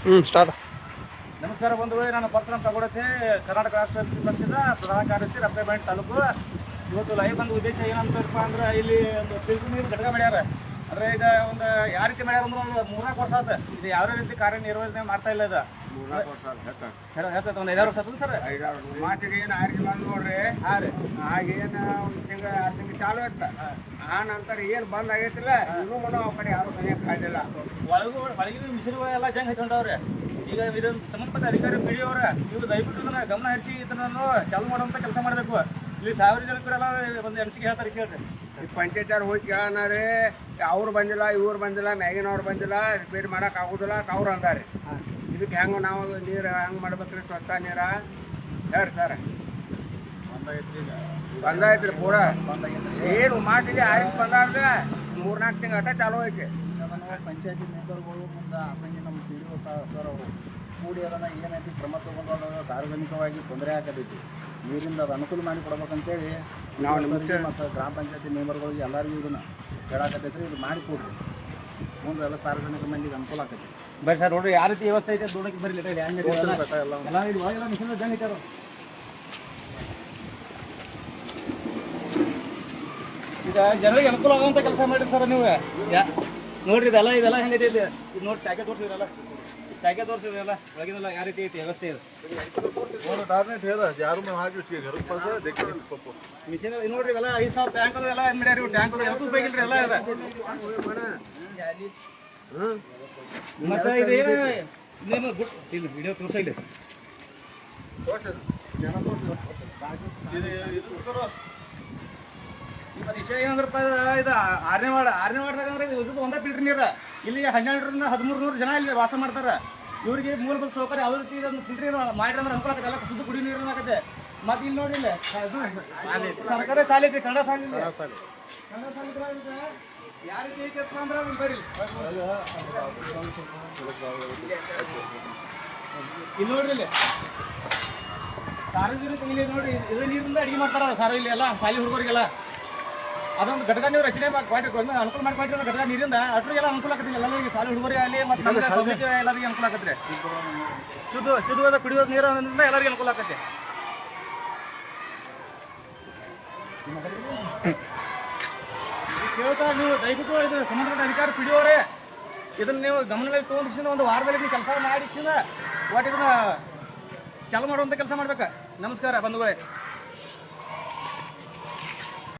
Start. ನಮಸ್ಕಾರ ಬಂಧುಗಳೇ, ನಾನು ಪರಶುರಾಮ್ ತಗೊಳತ್ತೆ, ಕರ್ನಾಟಕ ರಾಷ್ಟ್ರ ಪಕ್ಷದ ಪ್ರಧಾನ ಕಾರ್ಯದರ್ಶಿ ರಫೇಬೆಂಟ್ ತಾಲೂಕು. ಇವತ್ತು ಲೈವ್ ಬಂದ ಉದ್ದೇಶ ಏನಂತಪ್ಪ ಅಂದ್ರೆ, ಇಲ್ಲಿ ಒಂದು ಫಿಲ್ಟರ್ ನೀರು ಘಟಕ ಮಾಡ್ಯಾರ. ಅಂದ್ರೆ ಈಗ ಒಂದು ಯಾವ ರೀತಿ ಮಾಡ್ಯಾರ ಅಂದ್ರೆ, ಒಂದು 3-4 ವರ್ಷ ಆತ ಇದು ಯಾವ ರೀತಿ ಕಾರ್ಯನಿರ್ವಹಣೆ ಮಾಡ್ತಾ ಇಲ್ಲ. ಇದು ಒಂದು 5 ವರ್ಷ ಆತದ ಸರ್. ಮಾತಿಗೆ ಏನು ಆರಿಸಿಲ್ಲ ನೋಡ್ರಿ. ಹಾಂ ರೀ, ಆಗೇನು ಒಂದು ತಿಂಗಳು 6 ತಿಂಗಳು ಚಾಲು ಇತ್ತು. ಆ ನಂತರ ಏನು ಬಂದ್ ಆಗೈತಿಲ್ಲ, ಇನ್ನೂ ಆ ಕಡೆ ಯಾರು ಸರಿಯಾಗಿ ಕಾಯ್ದಿಲ್ಲ. ಒಳಗಿನ ಮಿಷಿನ್ಗಳೆಲ್ಲ ಜಂಗ್ ಹಚ್ಕೊಂಡವ್ರೆ. ಈಗ ಇದನ್ನು ಸಂಬಂಧಪಟ್ಟ ಅಧಿಕಾರಿ ಪಿ.ಡಿ. ಅವರ ಇವ್ರು ದಯವಿಟ್ಟು ಇದನ್ನ ಗಮನ ಹರಿಸಿ ಇದನ್ನು ಚಾಲು ಮಾಡುವಂಥ ಕೆಲಸ ಮಾಡಬೇಕು. ಇಲ್ಲಿ 1000 ಜನಕ್ಕರೆಲ್ಲ ಒಂದು ಅನಿಸಿಕೆ ಹೇಳ್ತಾರೆ, ಕೇಳ್ರಿ. ಈ ಪಂಚಾಯತ್ಯಾರು ಹೋಗಿ ಕೇಳೋಣ, ಅವ್ರು ಬಂದಿಲ್ಲ, ಇವ್ರು ಬಂದಿಲ್ಲ, ಮ್ಯಾಗಿನವ್ರು ಬಂದಿಲ್ಲ, ರಿಪೇರಿ ಮಾಡೋಕೆ ಆಗೋದಿಲ್ಲ ಅಂತ ಅವ್ರು ಅಂದಾರೆ. ಇದಕ್ಕೆ ಹೆಂಗೆ ನಾವು ನೀರು ಹೆಂಗೆ ಮಾಡ್ಬೇಕ್ರಿ? ಸ್ವಚ್ಛ ನೀರ ಹೇಳ್ರಿ ಸರ್. ಬಂದಾಯ್ತು ಪೂರ ಏನು ಮಾಡಿದೆ ಆಯ್ತು ಬಂದಾರ್ರೆ 3-4 ತಿಂಗಳು ಅಟ್ಟ ಚಾಲು ಐತಿ. ಪಂಚಾಯತಿ ಮೆಂಬರ್ಗಳು ಮುಂದೆ ಅಸಂಖ್ಯ ನಮ್ಮ ಪಿ.ಡಿ.ಒ ಸರ್ ಅವರು ಕೂಡಿ ಅದನ್ನು ಏನೈತಿ ಕ್ರಮ ತಗೊಂಡು ಸಾರ್ವಜನಿಕವಾಗಿ ತೊಂದರೆ ಆಗತೈತಿ. ನೀರಿಂದ ಅದು ಅನುಕೂಲ ಮಾಡಿ ಕೊಡ್ಬೇಕಂತೇಳಿ ನಾವು ಮತ್ತು ಗ್ರಾಮ ಪಂಚಾಯತಿ ಮೆಂಬರ್ಗಳಿಗೆ ಎಲ್ಲರಿಗೂ ಇದನ್ನು ಹೇಳಾಕತ್ತೈತ್ರಿ. ಇದು ಮಾಡಿ ಕೊಡ್ರಿ, ಮುಂದೆ ಎಲ್ಲ ಸಾರ್ವಜನಿಕ ಮಂದಿಗೆ ಅನುಕೂಲ ಆಕೈತಿ. ಬರ್ರಿ ಸರ್, ನೋಡ್ರಿ ಯಾವ ರೀತಿ ವ್ಯವಸ್ಥೆ ಐತೆ ನೋಡಕ್ಕೆ ಬರ್ರಿ. ಎಲ್ಲ ಇದು ಒಳಗೆಲ್ಲ ಮಿಷನ್ ಜಂಗ್ ಐತಾರ. ಈಗ ಜನರಿಗೆ ಅನುಕೂಲ ಆಗುವಂಥ ಕೆಲಸ ಮಾಡಿರಿ ಸರ್ ನೀವು. ನೋಡ್ರಿ ಇದೆಲ್ಲ ಹೆಂಗೈತಿ ಇದು ನೋಡಿ. ಟ್ಯಾಕೆ ತೋರಿಸಿದ್ರಲ್ಲ, ಟ್ಯಾಕೆ ತೋರಿಸಿದ್ರಲ್ಲ, ಒಳಗಿನೆಲ್ಲ ಯಾವ ರೀತಿ ಐತಿ ವ್ಯವಸ್ಥೆ ಇದು. ಮಿಷನ್ ನೋಡ್ರಿ, ಇವೆಲ್ಲ 5,000 ಟ್ಯಾಂಕ್ ಎಲ್ಲ ಏನ್ ಮಾಡ್ಯಾರ. ಟ್ಯಾಂಕ್ ಯಾವತ್ತೂ ಉಪಯೋಗಿಲ್ರಿ ಎಲ್ಲ ಇದೆ. ಮತ್ತೆ ಇದು ಏನು ಇಲ್ಲ ವಿಡಿಯೋ ತೋರಿಸ ಇಲ್ಲಿ. ವಿಷಯ ಏನಂದ್ರಪ್ಪ, ಇದು 6ನೇ ವಾರ್ಡ್ದಾಗ ಅಂದ್ರೆ ಇದು ಒಂದೇ ಫಿಲ್ಟರ್ ನೀರು. ಇಲ್ಲಿ 1200-1300 ಜನ ಇಲ್ಲಿ ವಾಸ ಮಾಡ್ತಾರೆ. ಇವ್ರಿಗೆ ಮೂಲಭೂತ ಸೌಕರ್ಯ ಯಾವ ರೀತಿ ಇದನ್ನು ಫಿಲ್ಟರ್ ನೀರು ಮಾಡಿದ್ರೆ ಅಂದ್ರೆ ಅನುಕೂಲ ಆಗತ್ತೆ. ಎಲ್ಲ ಶುದ್ಧ ಕುಡಿಯೋ ನೀರು ಆಗತ್ತೆ. ಮತ್ತೆ ಇಲ್ಲಿ ನೋಡಿ, ಇಲ್ಲಿ ಸರ್ಕಾರಿ ಶಾಲೆ ಐತಿ, ಕನ್ನಡ ಶಾಲೆ. ಕನ್ನಡ ಶಾಲೆ ಯಾವ ರೀತಿ ಐತಪ್ಪ ಅಂದ್ರೆ ಬರ್ರಿ ಇಲ್ಲಿ ನೋಡ್ರಿ. ಇಲ್ಲಿ ಸಾರ್ವಜನಿಕ ಇಲ್ಲಿ ನೋಡ್ರಿ, ಇದು ನೀರಿಂದ ಅಡಿಗೆ ಮಾಡ್ತಾರ ಸಾರು ಇಲ್ಲಿ ಎಲ್ಲ ಶಾಲೆ ಹುಡುಗರಿಗೆಲ್ಲ. ಅದೊಂದು ಘಟಕ ನೀವು ರಚನೆ ಅನುಕೂಲ ಮಾಡಿಕೊಟ್ರಿ. ಘಟಕ ನೀರಿಂದ ಅಟ್ರಿಗೆಲ್ಲ ಅನುಕೂಲ ಆಗತ್ತಿಲ್ಲ. ಎಲ್ಲರಿಗೆ ಶಾಲೆ ಹುಡುಗರಿಗೆ ಅಲ್ಲಿ ಮತ್ತು ನಮಗೆ ಪಬ್ಲಿಕ್ ಎಲ್ಲರಿಗೆ ಅನುಕೂಲ ಆಗತ್ತೆ. ಶುದ್ಧವಾದ ಕುಡಿಯೋ ನೀರು ಎಲ್ಲರಿಗೆ ಅನುಕೂಲ ಆಗತ್ತೆ. ಕೇಳ್ತಾ ನೀವು ದಯವಿಟ್ಟು ಇದು ಸಂಬಂಧಪಟ್ಟ ಅಧಿಕಾರಿ ಪಿ.ಡಿ. ಅವರೇ ಇದನ್ನ ನೀವು ಗಮನದಲ್ಲಿ ತೊಗೊಂಡಿಕ್ಷಣ ಒಂದು ವಾರದಲ್ಲಿ ನೀವು ಕೆಲಸ ಮಾಡಿಕ್ಷಣ ಒಟ್ಟು ಇದನ್ನ ಚಾಲು ಮಾಡುವಂಥ ಕೆಲಸ ಮಾಡ್ಬೇಕು. ನಮಸ್ಕಾರ ಬಂಧುಗಳೇ.